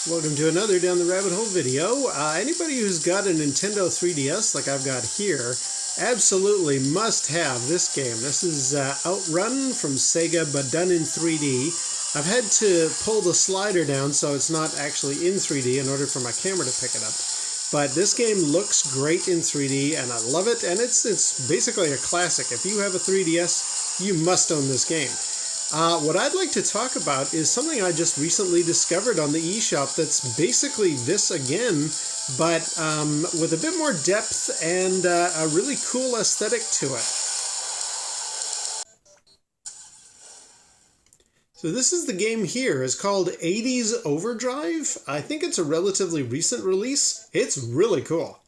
Welcome to another Down the Rabbit Hole video. Anybody who's got a Nintendo 3DS like I've got here absolutely must have this game. This is Outrun from Sega, but done in 3D. I've had to pull the slider down so it's not actually in 3D in order for my camera to pick it up. But this game looks great in 3D and I love it, and it's basically a classic. If you have a 3DS, you must own this game. What I'd like to talk about is something I just recently discovered on the eShop that's basically this again, but with a bit more depth and a really cool aesthetic to it. So this is the game here. It's called 80's Overdrive. I think it's a relatively recent release. It's really cool.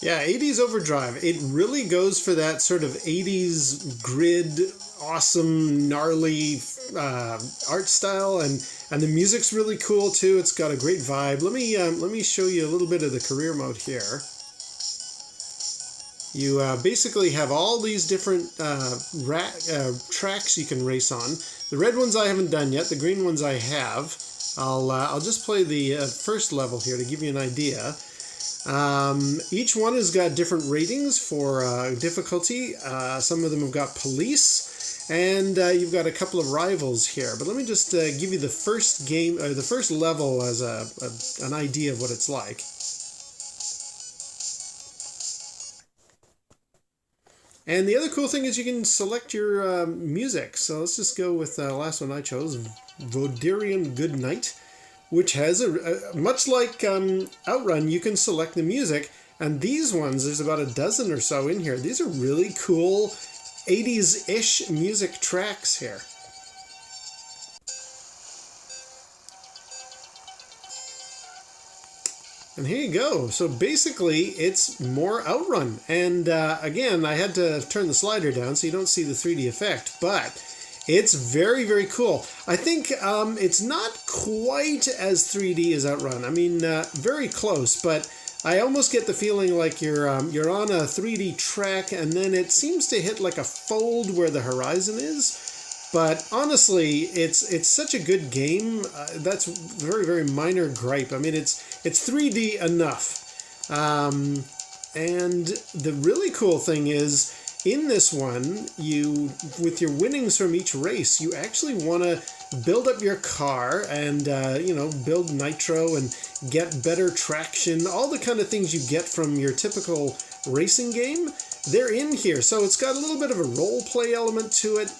Yeah, 80's Overdrive. It really goes for that sort of 80's grid, awesome, gnarly art style, and the music's really cool too. It's got a great vibe. Let me show you a little bit of the career mode here. You basically have all these different tracks you can race on. The red ones I haven't done yet. The green ones I have. I'll just play the first level here to give you an idea. Each one has got different ratings for difficulty. Some of them have got police, and you've got a couple of rivals here. But let me just give you the first game, the first level as an idea of what it's like. And the other cool thing is you can select your music. So let's just go with the last one I chose, Vodirian Goodnight, which has much like Outrun, you can select the music, and these ones, there's about a dozen or so in here. These are really cool 80s-ish music tracks here. And here you go. So basically, it's more Outrun. And again, I had to turn the slider down so you don't see the 3D effect, but it's very, very cool. I think it's not quite as 3D as Outrun. I mean, very close, but I almost get the feeling like you're on a 3D track, and then it seems to hit like a fold where the horizon is. But honestly, it's such a good game. That's very, very minor gripe. I mean, it's 3D enough. And the really cool thing is, in this one, with your winnings from each race, you actually want to build up your car and, build nitro and get better traction, all the kind of things you get from your typical racing game. They're in here, so it's got a little bit of a role play element to it.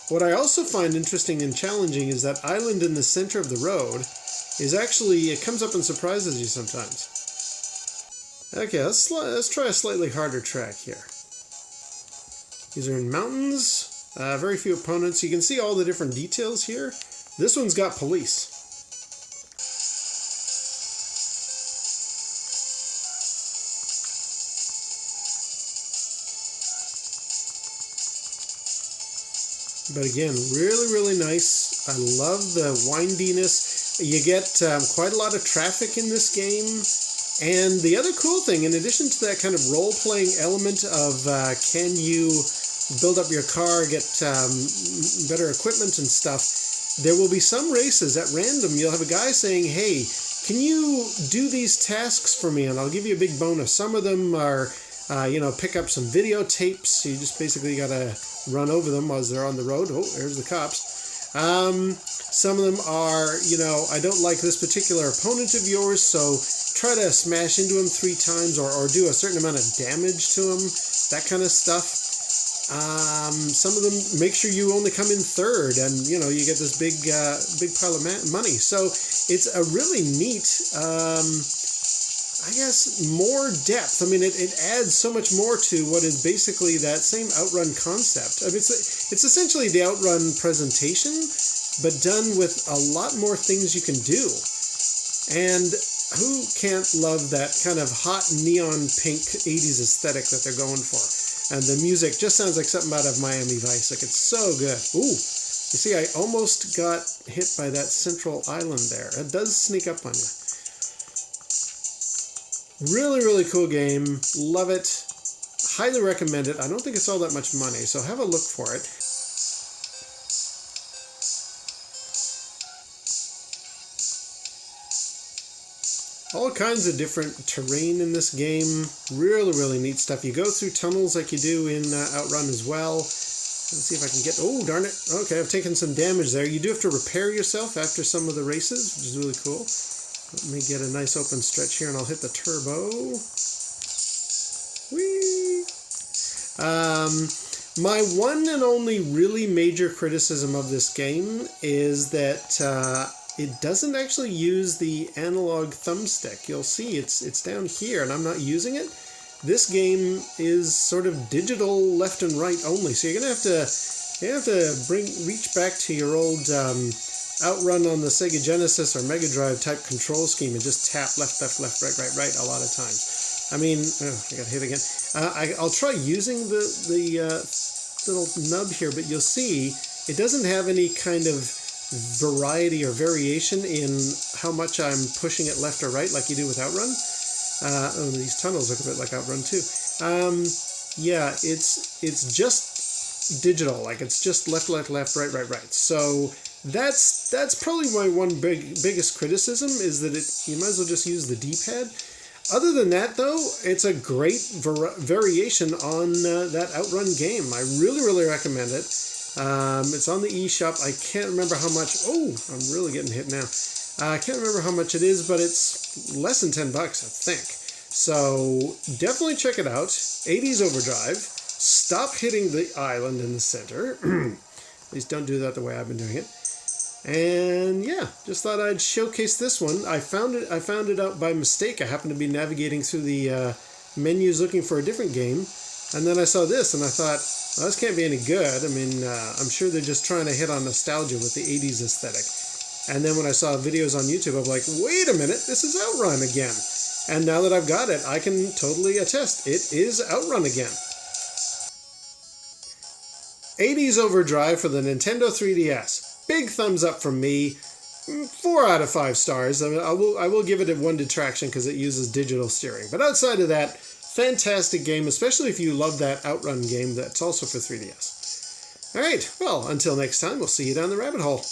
What I also find interesting and challenging is that island in the center of the road is actually, it comes up and surprises you sometimes. Okay, let's try a slightly harder track here. These are in mountains, very few opponents. You can see all the different details here. This one's got police. But again, really, really nice. I love the windiness. You get quite a lot of traffic in this game. And the other cool thing, in addition to that kind of role-playing element of can you build up your car, get better equipment and stuff, there will be some races at random. You'll have a guy saying, hey, can you do these tasks for me? And I'll give you a big bonus. Some of them are, pick up some videotapes. You just basically got to run over them as they're on the road. Oh, there's the cops. Some of them are, I don't like this particular opponent of yours, so try to smash into him 3 times or do a certain amount of damage to him, that kind of stuff. Some of them make sure you only come in third, and you get this big pile of money. So it's a really neat, I guess, more depth. I mean, it adds so much more to what is basically that same Outrun concept. I mean, it's essentially the Outrun presentation, but done with a lot more things you can do. And who can't love that kind of hot neon pink 80s aesthetic that they're going for? And the music just sounds like something out of Miami Vice. Like, it's so good. Ooh, you see, I almost got hit by that central island there. It does sneak up on you. Really, really cool game. Love it. Highly recommend it. I don't think it's all that much money, so have a look for it. All kinds of different terrain in this game. Really, really neat stuff. You go through tunnels like you do in Outrun as well. Let's see if I can get... Oh, darn it. Okay, I've taken some damage there. You do have to repair yourself after some of the races, which is really cool. Let me get a nice open stretch here, and I'll hit the turbo. Whee! My one and only really major criticism of this game is that it doesn't actually use the analog thumbstick. You'll see it's down here, and I'm not using it. This game is sort of digital left and right only, so you're gonna have to reach back to your old Outrun on the Sega Genesis or Mega Drive type control scheme and just tap left, left, left, right, right, right a lot of times. I mean, I got hit again. I'll try using the little nub here, but you'll see it doesn't have any kind of variety or variation in how much I'm pushing it left or right like you do with Outrun. These tunnels look a bit like Outrun too. Yeah, it's just digital, like it's just left, left, left, right, right, right. So that's probably my one biggest criticism, is that you might as well just use the D-pad. Other than that, though, it's a great variation on that Outrun game. I really, really recommend it. It's on the eShop. I can't remember how much. Oh, I'm really getting hit now. I can't remember how much it is, but it's less than $10, I think. So definitely check it out. 80's Overdrive. Stop hitting the island in the center. At least don't do that the way I've been doing it. And yeah, just thought I'd showcase this one. I found it out by mistake. I happened to be navigating through the menus looking for a different game, and then I saw this and I thought, well, this can't be any good. I mean, I'm sure they're just trying to hit on nostalgia with the 80's aesthetic. And then when I saw videos on YouTube, I'm like, wait a minute, this is Outrun again. And now that I've got it, I can totally attest it is Outrun again. 80's Overdrive for the Nintendo 3DS. Big thumbs up from me. 4 out of 5 stars. I mean, I will give it a 1 detraction because it uses digital steering. But outside of that, fantastic game, especially if you love that Outrun game that's also for 3DS. Alright, well, until next time, we'll see you down the rabbit hole.